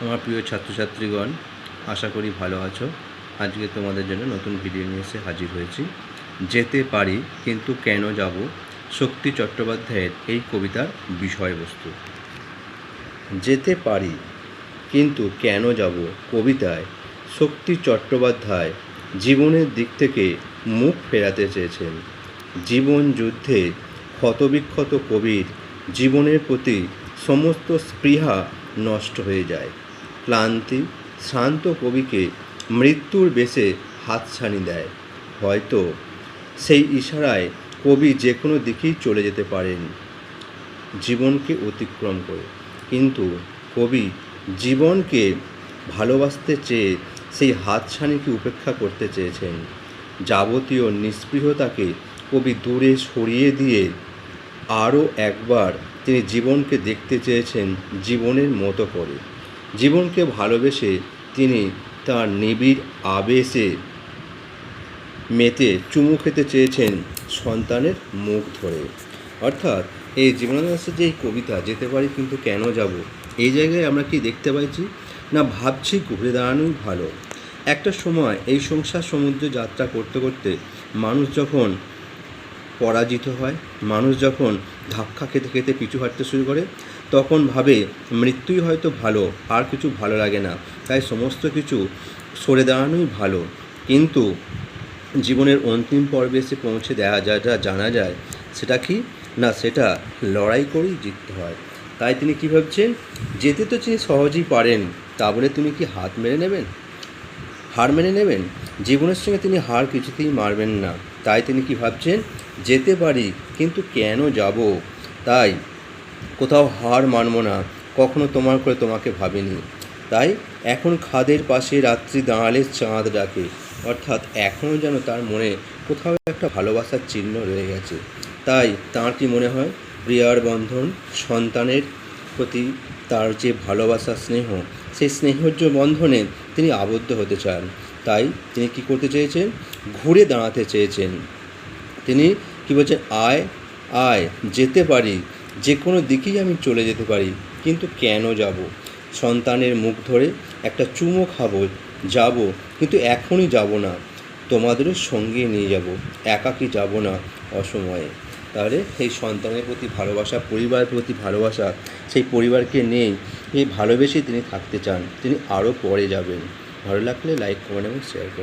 আমার প্রিয় ছাত্রছাত্রীগণ, আশা করি ভালো আছো। আজকে তোমাদের জন্য নতুন ভিডিও নিয়ে এসে হাজির হয়েছি। যেতে পারি কিন্তু কেন যাব, শক্তি চট্টোপাধ্যায়ের এই কবিতার বিষয়বস্তু। যেতে পারি কিন্তু কেন যাব কবিতায় শক্তি চট্টোপাধ্যায় জীবনের দিক থেকে মুখ ফেরাতে চেয়েছেন। জীবন যুদ্ধে ক্ষতবিক্ষত কবির জীবনের প্রতি সমস্ত স্পৃহা নষ্ট হয়ে যায়। ক্লান্তি শ্রান্ত কবিকে মৃত্যুর বেশে হাতছানি দেয়। হয়তো সেই ইশারায় কবি যে কোনো দিকেই চলে যেতে পারেন জীবনকে অতিক্রম করে, কিন্তু কবি জীবনকে ভালোবাসতে চেয়ে সেই হাতছানিকে উপেক্ষা করতে চেয়েছেন। যাবতীয় নিস্পৃহতাকে কবি দূরে সরিয়ে দিয়ে আরও একবার তিনি জীবনকে দেখতে চেয়েছেন জীবনের মতো করে। জীবনকে ভালোবেসে তিনি তার নিবিড় আবেশে মেতে চুমু খেতে চেয়েছেন সন্তানের মুখ ধরে। অর্থাৎ এই জীবনানন্দ দাশের যে এই কবিতা যেতে পারি কিন্তু কেন যাব, এই জায়গায় আমরা কি দেখতে পাইছি না, ভাবছি ঘুরে দাঁড়ানোই ভালো। একটা সময় এই সংসার সমুদ্রে যাত্রা করতে করতে মানুষ যখন পরাজিত হয়, মানুষ যখন ধাক্কা খেতে খেতে পিছু হাঁটতে শুরু করে, তখন ভাবে মৃত্যুই হয়তো ভালো, আর কিছু ভালো লাগে না, তাই সমস্ত কিছু সরে দাঁড়ানোই ভালো। কিন্তু জীবনের অন্তিম পর্বে এসে পৌঁছে দেওয়া যা জানা যায় সেটা কি না, সেটা লড়াই করেই জিততে হয়। তাই তিনি কী ভাবছেন, যেতে তো তিনি সহজেই পারেন, তা বলে তুমি কি হার মেনে নেবেন? জীবনের সঙ্গে তিনি হার কিছুতেই মারবেন না। তাই তিনি কি ভাবছেন, যেতে পারি কিন্তু কেন যাব, তাই কোথাও হার মানব না, কখনো তোমার করে তোমাকে ভাবিনি। তাই এখন খাদের পাশে রাত্রি দাঁড়ালে চাঁদ ডাকে। অর্থাৎ এখনও যেন তার মনে কোথাও একটা ভালোবাসার চিহ্ন রয়ে গেছে। তাই তাঁর কি মনে হয়, প্রিয়ার বন্ধন, সন্তানের প্রতি তার যে ভালোবাসা স্নেহ, সেই স্নেহজ বন্ধনে তিনি আবদ্ধ হতে চান। তাই তিনি কি করতে চেয়েছেন, ঘুরে দাঁড়াতে চেয়েছেন। তিনি কি বলছেন, আয় যেতে পারি, যে কোনো দিকেই আমি চলে যেতে পারি, কিন্তু কেন যাব? সন্তানের মুখ ধরে একটা চুমো খাবো, যাব, কিন্তু এখনই যাব না, তোমাদেরও সঙ্গে নিয়ে যাব, একাকী যাব না অসময়ে। তাহলে সেই সন্তানের প্রতি ভালোবাসা, পরিবারের প্রতি ভালোবাসা, সেই পরিবারকে নিয়েই এই ভালোবেসেই তিনি থাকতে চান। তিনি আরও পরে যাবেন। ভালো লাগলে লাইক, কমেন্ট এবং শেয়ার করুন।